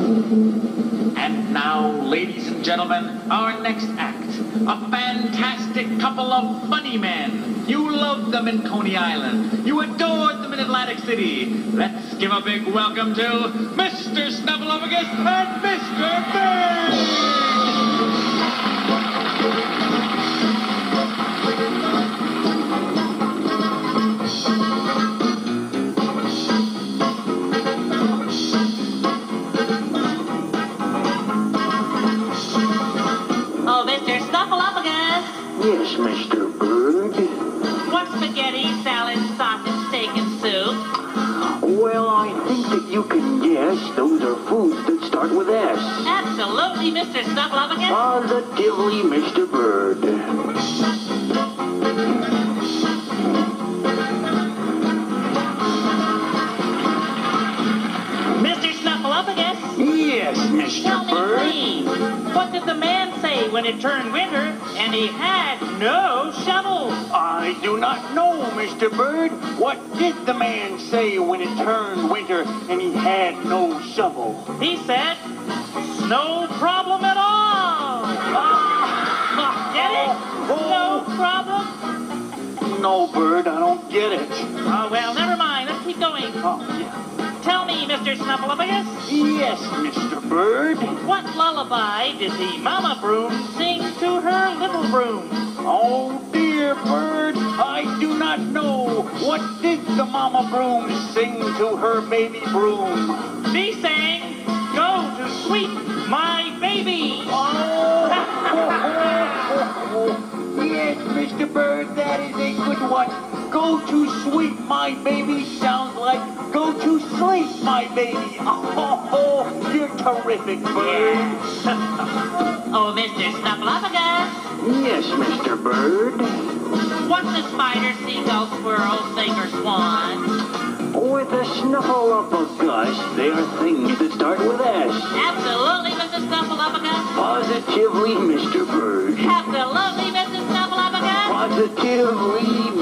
And now, ladies and gentlemen, our next act. A fantastic couple of funny men. You loved them in Coney Island. You adored them in Atlantic City. Let's give a big welcome to Mr. Snuffleupagus and Mr. Bird! Yes, Mr. Bird. What's spaghetti, salad, sausage, steak, and soup? Well, I think that you can guess those are foods that start with S. Absolutely, Mr. Snuffleupagus. Positively, Mr. Bird. Mr. Snuffleupagus? Yes, Mr. Tell Bird. me, please, what did the man say when it turned winter and he had no shovel? I do not know, Mr. Bird. What did the man say when it turned winter and he had no shovel? He said, no problem at all. Get it? No problem? No, Bird, I don't get it. Oh, well, never mind. Let's keep going. Oh, yeah. Tell me, Mr. Snuffleupagus. Yes, Mr. Bird. What lullaby did the mama broom sing to her little broom? Oh, dear Bird, I do not know. What did the mama broom sing to her baby broom? She sang, go to sweep my baby. Oh, yes, Mr. Bird, that is a good one. Go to sweep my baby sounds like go to sleep, my baby. Oh, you're terrific, Bird. Oh, Mr. Snuffleupagus. Yes, Mr. Bird. What's a spider, seagull, squirrel, snake, or swan? With a snuffleupagus, they are things that start with S. Absolutely, Mr. Snuffleupagus. Positively, Mr. Bird. Absolutely, Mr. Snuffleupagus. Positively,